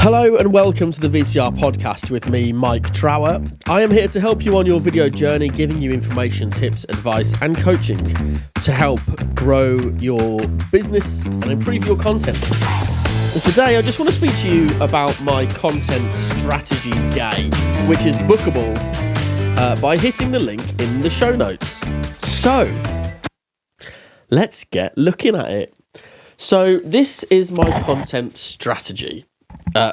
Hello and welcome to the VCR podcast with me, Mike Trower. I am here to help you on your video journey, giving you information, tips, advice and coaching to help grow your business and improve your content. And today I just want to speak to you about my content strategy day, which is bookable by hitting the link in the show notes. So let's get looking at it. So this is my content strategy,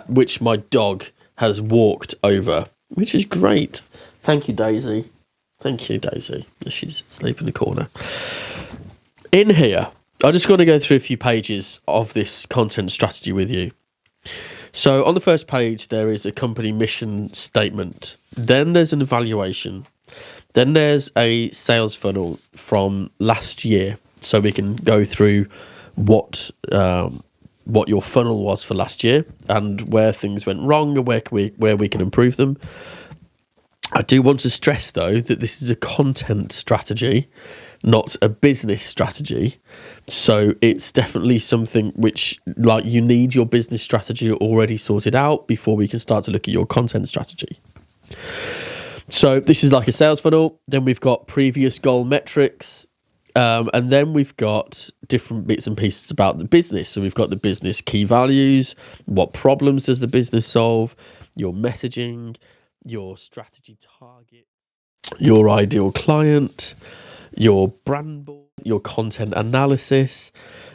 which my dog has walked over, which is great. Thank you, Daisy. Thank you, Daisy. She's asleep in the corner. In here, I just got to go through a few pages of this content strategy with you. So on the first page, there is a company mission statement. Then there's an evaluation. Then there's a sales funnel from last year, so we can go through what your funnel was for last year and where things went wrong and where we can improve them. I do want to stress, though, that this is a content strategy, not a business strategy. So it's definitely something which, like, you need your business strategy already sorted out before we can start to look at your content strategy. So this is like a sales funnel. Then we've got previous goal metrics. And then we've got different bits and pieces about the business. So we've got the business key values, what problems does the business solve, your messaging, your strategy target, your ideal client, your brand board, your content analysis,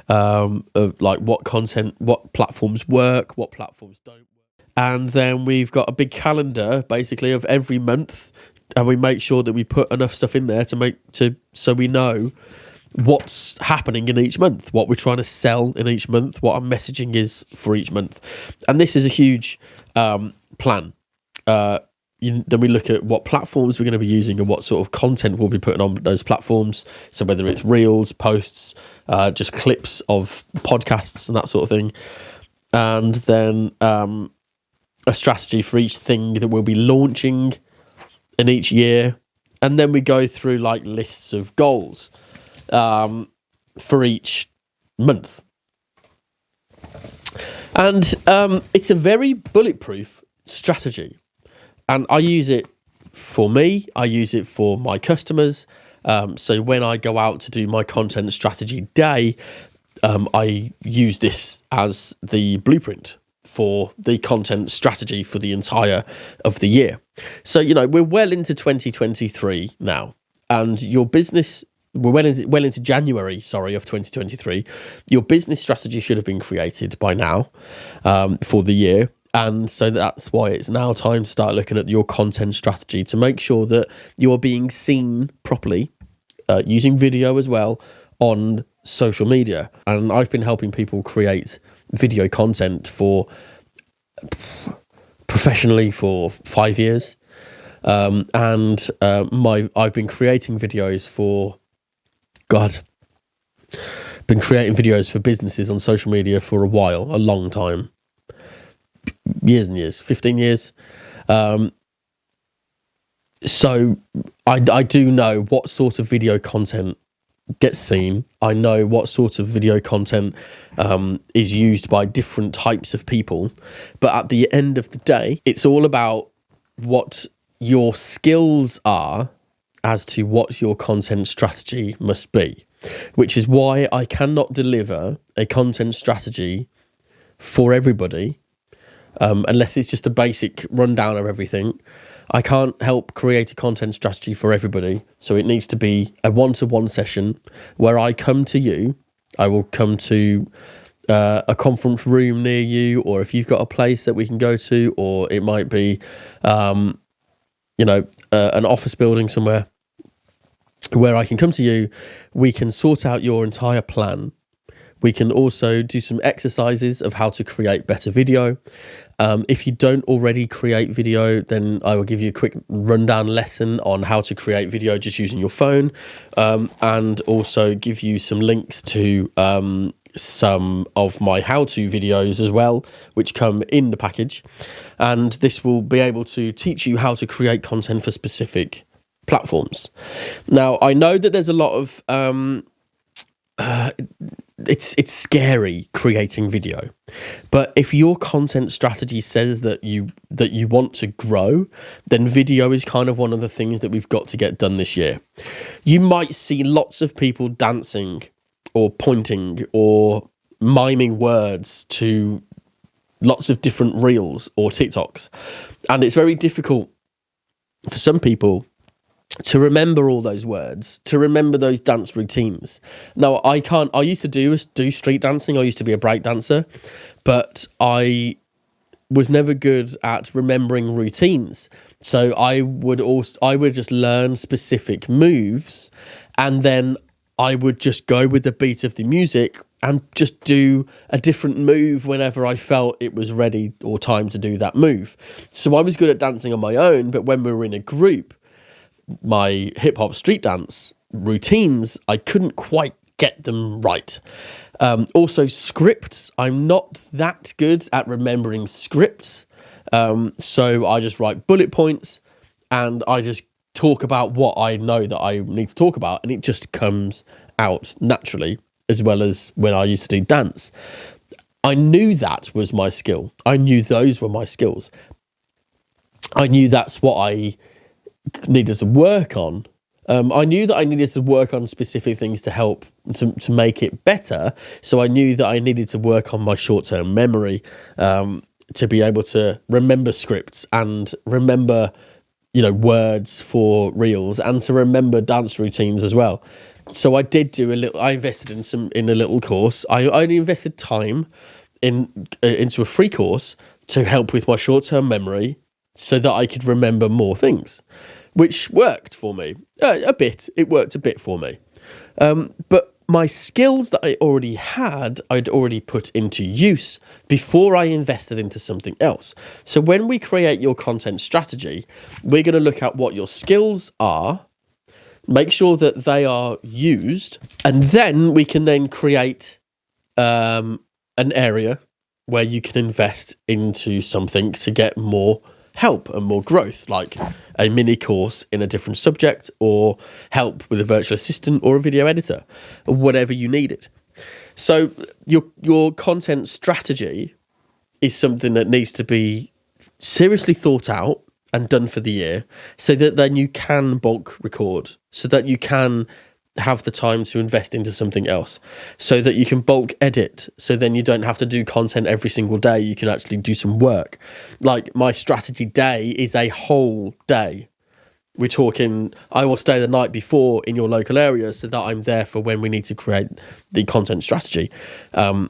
of like what platforms work, what platforms don't work. And then we've got a big calendar basically of every month. And we make sure that we put enough stuff in there so we know what's happening in each month, what we're trying to sell in each month, what our messaging is for each month. And this is a huge plan. Then we look at what platforms we're going to be using and what sort of content we'll be putting on those platforms. So whether it's reels, posts, just clips of podcasts and that sort of thing. And then a strategy for each thing that we'll be launching in each year, and then we go through like lists of goals for each month, and it's a very bulletproof strategy, and I use it for me, I use it for my customers. So when I go out to do my content strategy day, I use this as the blueprint for the content strategy for the entire of the year. So, we're well into 2023 now, and your business, we're well into January, of 2023. Your business strategy should have been created by now for the year. And so that's why it's now time to start looking at your content strategy to make sure that you're being seen properly, using video as well on social media. And I've been helping people create video content professionally for 5 years, and I've been creating videos for businesses on social media for a long time, years and years, 15 years. So I do know what sort of video content gets seen. I know what sort of video content is used by different types of people, but at the end of the day, it's all about what your skills are as to what your content strategy must be, which is why I cannot deliver a content strategy for everybody unless it's just a basic rundown of everything. I can't help create a content strategy for everybody. So it needs to be a one-to-one session where I come to you. I will come to a conference room near you, or if you've got a place that we can go to, or it might be, an office building somewhere where I can come to you. We can sort out your entire plan. We can also do some exercises of how to create better video. If you don't already create video, then I will give you a quick rundown lesson on how to create video just using your phone, and also give you some links to some of my how-to videos as well, which come in the package. And this will be able to teach you how to create content for specific platforms. Now, I know that there's a lot of it's scary creating video. But if your content strategy says that you want to grow, then video is kind of one of the things that we've got to get done this year. You might see lots of people dancing or pointing or miming words to lots of different reels or TikToks. And it's very difficult for some people to remember all those words, to remember those dance routines. Now, I used to do street dancing. I used to be a break dancer, but I was never good at remembering routines. So I would just learn specific moves, and then I would just go with the beat of the music and just do a different move whenever I felt it was ready or time to do that move. So I was good at dancing on my own, but when we were in a group, my hip hop street dance routines, I couldn't quite get them right. Also scripts, I'm not that good at remembering scripts. So I just write bullet points and I just talk about what I know that I need to talk about, and it just comes out naturally, as well as when I used to do dance. I knew that was my skill. I knew those were my skills. I knew that's what I needed to work on. I knew that I needed to work on specific things to help to make it better. So I knew that I needed to work on my short-term memory to be able to remember scripts and remember, words for reels, and to remember dance routines as well. So I did do I invested in a little course. I only invested time into a free course to help with my short-term memory so that I could remember more things, which worked for me a bit. It worked a bit for me. But my skills that I already had, I'd already put into use before I invested into something else. So when we create your content strategy, we're going to look at what your skills are, make sure that they are used, and then we can then create an area where you can invest into something to get more help and more growth, like a mini course in a different subject, or help with a virtual assistant or a video editor, or whatever you needed. So your content strategy is something that needs to be seriously thought out and done for the year, so that then you can bulk record, so that you can have the time to invest into something else, so that you can bulk edit, so then you don't have to do content every single day. You can actually do some work. Like my strategy day is a whole day. We're talking, I will stay the night before in your local area so that I'm there for when we need to create the content strategy. I'm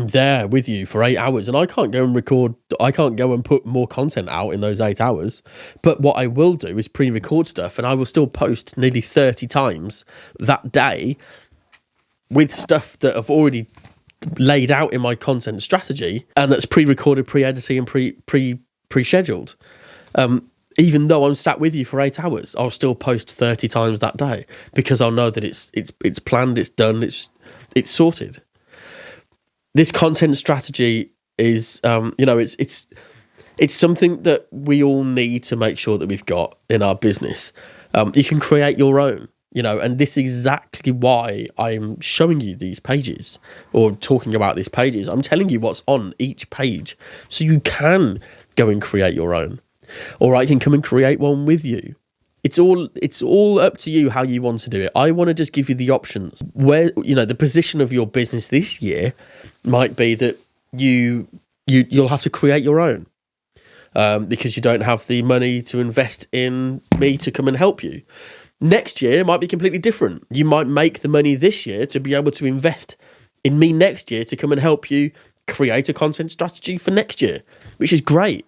there with you for 8 hours, and I can't go and record. I can't go and put more content out in those 8 hours. But what I will do is pre-record stuff, and I will still post nearly 30 times that day with stuff that I've already laid out in my content strategy, and that's pre-recorded, pre-edited, and pre-scheduled. Even though I'm sat with you for 8 hours, I'll still post 30 times that day, because I'll know that it's planned, it's done, it's sorted. This content strategy is, it's something that we all need to make sure that we've got in our business. You can create your own, and this is exactly why I'm showing you these pages or talking about these pages. I'm telling you what's on each page, so you can go and create your own, or I can come and create one with you. It's all up to you how you want to do it. I want to just give you the options. Where the position of your business this year might be that you'll have to create your own because you don't have the money to invest in me to come and help you. Next year might be completely different. You might make the money this year to be able to invest in me next year to come and help you create a content strategy for next year, which is great.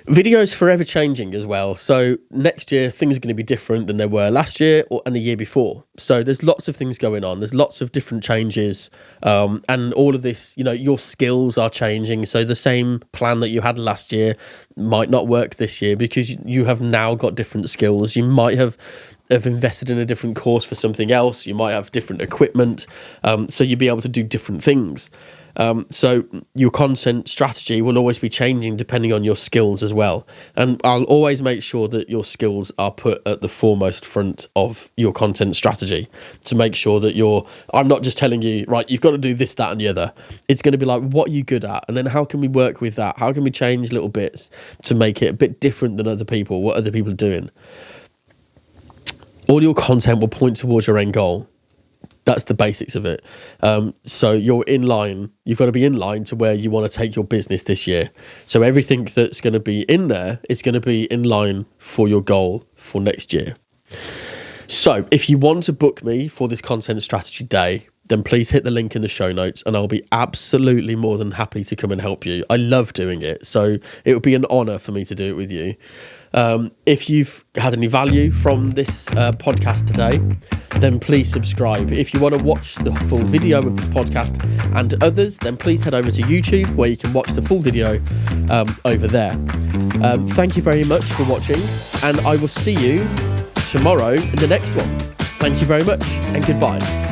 Video is forever changing as well. So next year, things are going to be different than they were last year and the year before. So there's lots of things going on. There's lots of different changes. And all of this, your skills are changing. So the same plan that you had last year might not work this year because you have now got different skills. You might have have invested in a different course for something else. You might have different equipment, so you'll be able to do different things. So your content strategy will always be changing depending on your skills as well. And I'll always make sure that your skills are put at the foremost front of your content strategy to make sure that I'm not just telling you, right, you've got to do this, that, and the other. It's going to be like, what are you good at? And then how can we work with that? How can we change little bits to make it a bit different than other people, what other people are doing? All your content will point towards your end goal. That's the basics of it. So you're in line. You've got to be in line to where you want to take your business this year. So everything that's going to be in there is going to be in line for your goal for next year. So if you want to book me for this content strategy day, then please hit the link in the show notes and I'll be absolutely more than happy to come and help you. I love doing it. So it would be an honor for me to do it with you. If you've had any value from this podcast today, then please subscribe. If you want to watch the full video of this podcast and others, then please head over to YouTube where you can watch the full video over there. Thank you very much for watching, and I will see you tomorrow in the next one. Thank you very much and goodbye.